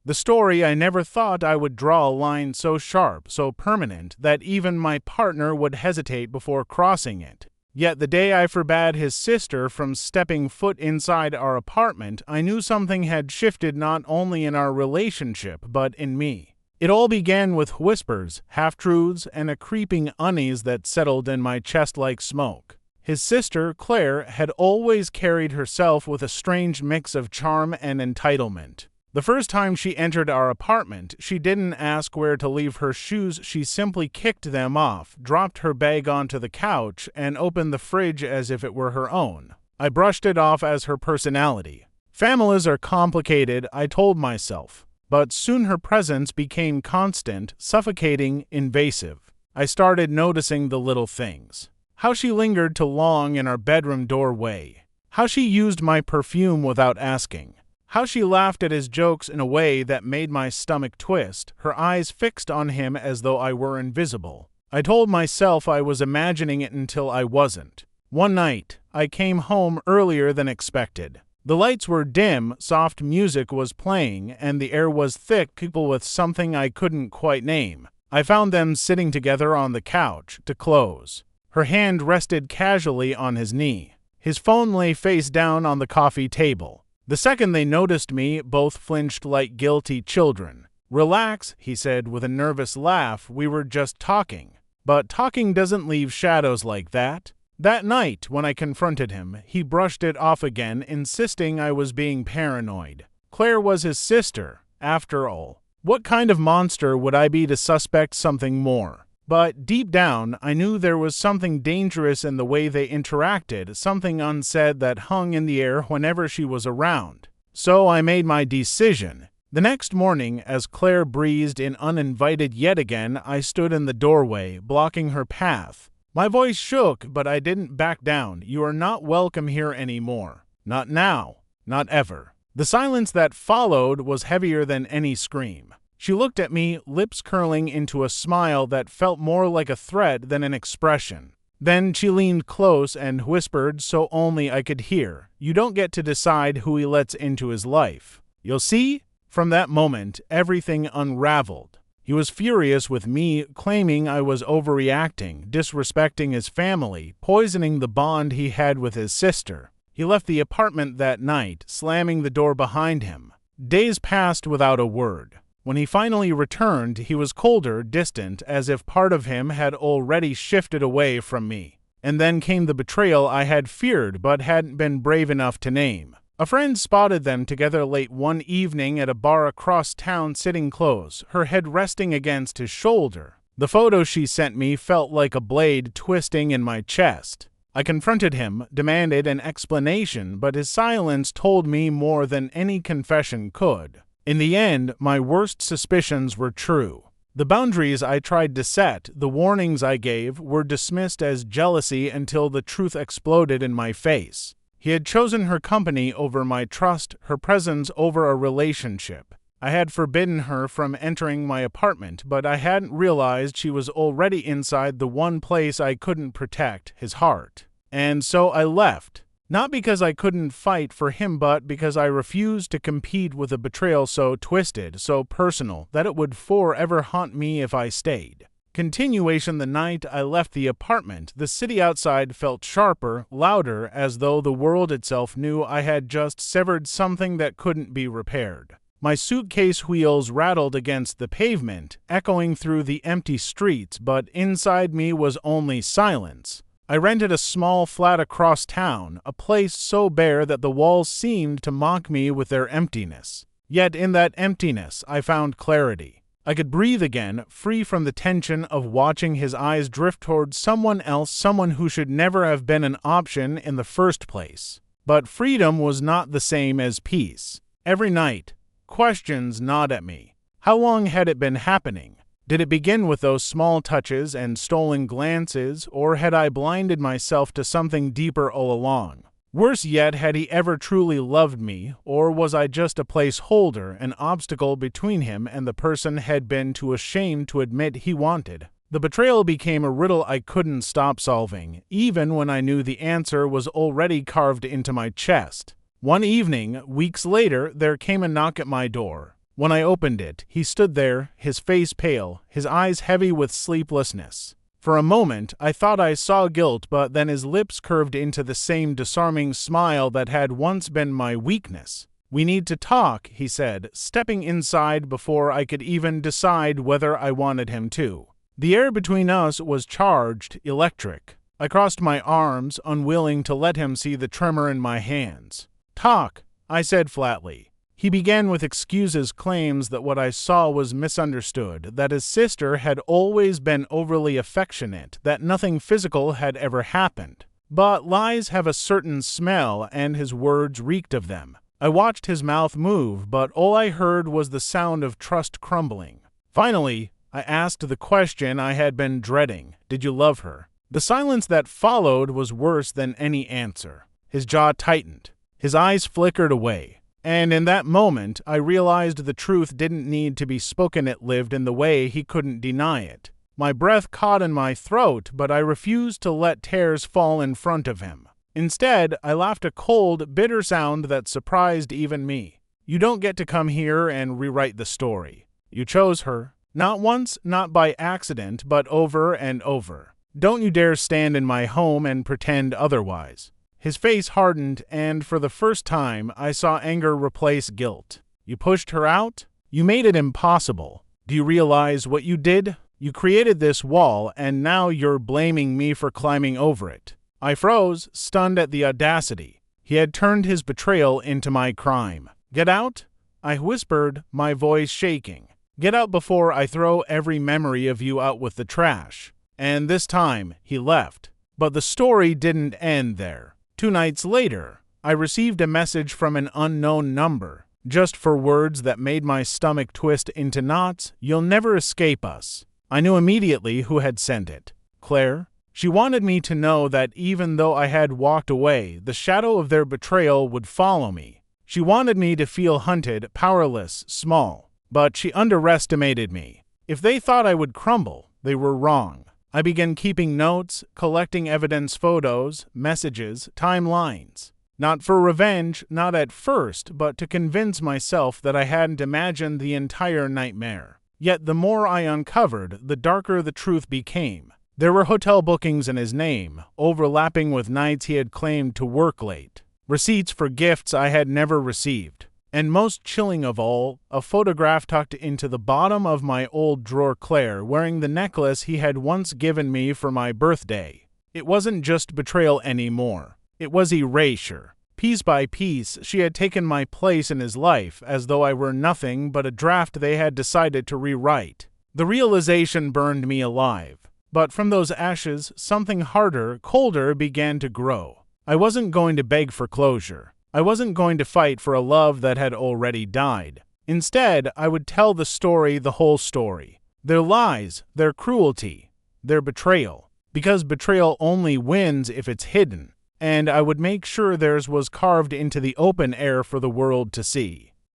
The story I never thought I would draw a line so sharp, so permanent, that even my partner would hesitate before crossing it. Yet the day I forbade his sister from stepping foot inside our apartment, I knew something had shifted not only in our relationship, but in me. It all began with whispers, half-truths, and a creeping unease that settled in my chest like smoke. His sister, Claire, had always carried herself with a strange mix of charm and entitlement. The first time she entered our apartment, she didn't ask where to leave her shoes, she simply kicked them off, dropped her bag onto the couch, and opened the fridge as if it were her own. I brushed it off as her personality. Families are complicated, I told myself, but soon her presence became constant, suffocating, invasive. I started noticing the little things. How she lingered too long in our bedroom doorway. How she used my perfume without asking. How she laughed at his jokes in a way that made my stomach twist, her eyes fixed on him as though I were invisible. I told myself I was imagining it until I wasn't. One night, I came home earlier than expected. The lights were dim, soft music was playing, and the air was thick, people with something I couldn't quite name. I found them sitting together on the couch, to close. Her hand rested casually on his knee. His phone lay face down on the coffee table. The second they noticed me, both flinched like guilty children. "Relax," he said with a nervous laugh, "we were just talking." But talking doesn't leave shadows like that. That night, when I confronted him, he brushed it off again, insisting I was being paranoid. Claire was his sister, after all. What kind of monster would I be to suspect something more? But deep down, I knew there was something dangerous in the way they interacted, something unsaid that hung in the air whenever she was around. So I made my decision. The next morning, as Claire breezed in uninvited yet again, I stood in the doorway, blocking her path. My voice shook, but I didn't back down. "You are not welcome here anymore. Not now. Not ever." The silence that followed was heavier than any scream. She looked at me, lips curling into a smile that felt more like a threat than an expression. Then she leaned close and whispered so only I could hear, "You don't get to decide who he lets into his life. You'll see?" From that moment, everything unraveled. He was furious with me, claiming I was overreacting, disrespecting his family, poisoning the bond he had with his sister. He left the apartment that night, slamming the door behind him. Days passed without a word. When he finally returned, he was colder, distant, as if part of him had already shifted away from me. And then came the betrayal I had feared but hadn't been brave enough to name. A friend spotted them together late one evening at a bar across town, sitting close, her head resting against his shoulder. The photo she sent me felt like a blade twisting in my chest. I confronted him, demanded an explanation, but his silence told me more than any confession could. In the end, my worst suspicions were true. The boundaries I tried to set, the warnings I gave, were dismissed as jealousy until the truth exploded in my face. He had chosen her company over my trust, her presence over a relationship. I had forbidden her from entering my apartment, but I hadn't realized she was already inside the one place I couldn't protect, his heart. And so I left. Not because I couldn't fight for him, but because I refused to compete with a betrayal so twisted, so personal, that it would forever haunt me if I stayed. Continuation: the night I left the apartment, the city outside felt sharper, louder, as though the world itself knew I had just severed something that couldn't be repaired. My suitcase wheels rattled against the pavement, echoing through the empty streets, but inside me was only silence. I rented a small flat across town, a place so bare that the walls seemed to mock me with their emptiness. Yet in that emptiness, I found clarity. I could breathe again, free from the tension of watching his eyes drift toward someone else, someone who should never have been an option in the first place. But freedom was not the same as peace. Every night, questions gnawed at me. How long had it been happening? Did it begin with those small touches and stolen glances, or had I blinded myself to something deeper all along? Worse yet, had he ever truly loved me, or was I just a placeholder, an obstacle between him and the person had been too ashamed to admit he wanted? The betrayal became a riddle I couldn't stop solving, even when I knew the answer was already carved into my chest. One evening, weeks later, there came a knock at my door. When I opened it, he stood there, his face pale, his eyes heavy with sleeplessness. For a moment, I thought I saw guilt, but then his lips curved into the same disarming smile that had once been my weakness. "We need to talk," he said, stepping inside before I could even decide whether I wanted him to. The air between us was charged, electric. I crossed my arms, unwilling to let him see the tremor in my hands. "Talk," I said flatly. He began with excuses, claims that what I saw was misunderstood, that his sister had always been overly affectionate, that nothing physical had ever happened. But lies have a certain smell, and his words reeked of them. I watched his mouth move, but all I heard was the sound of trust crumbling. Finally, I asked the question I had been dreading. "Did you love her?" The silence that followed was worse than any answer. His jaw tightened. His eyes flickered away. And in that moment, I realized the truth didn't need to be spoken. It lived in the way he couldn't deny it. My breath caught in my throat, but I refused to let tears fall in front of him. Instead, I laughed a cold, bitter sound that surprised even me. "You don't get to come here and rewrite the story. You chose her. Not once, not by accident, but over and over. Don't you dare stand in my home and pretend otherwise." His face hardened, and for the first time, I saw anger replace guilt. "You pushed her out? You made it impossible. Do you realize what you did? You created this wall, and now you're blaming me for climbing over it." I froze, stunned at the audacity. He had turned his betrayal into my crime. "Get out?" I whispered, my voice shaking. "Get out before I throw every memory of you out with the trash." And this time, he left. But the story didn't end there. 2 nights later, I received a message from an unknown number, just 4 words that made my stomach twist into knots. "You'll never escape us." I knew immediately who had sent it. Claire. She wanted me to know that even though I had walked away, the shadow of their betrayal would follow me. She wanted me to feel hunted, powerless, small. But she underestimated me. If they thought I would crumble, they were wrong. I began keeping notes, collecting evidence, photos, messages, timelines. Not for revenge, not at first, but to convince myself that I hadn't imagined the entire nightmare. Yet the more I uncovered, the darker the truth became. There were hotel bookings in his name, overlapping with nights he had claimed to work late. Receipts for gifts I had never received. And most chilling of all, a photograph tucked into the bottom of my old drawer. Claire wearing the necklace he had once given me for my birthday. It wasn't just betrayal anymore. It was erasure. Piece by piece, she had taken my place in his life, as though I were nothing but a draft they had decided to rewrite. The realization burned me alive. But from those ashes, something harder, colder began to grow. I wasn't going to beg for closure. I wasn't going to fight for a love that had already died. Instead, I would tell the story, the whole story. Their lies, their cruelty, their betrayal. Because betrayal only wins if it's hidden. And I would make sure theirs was carved into the open air for the world to see.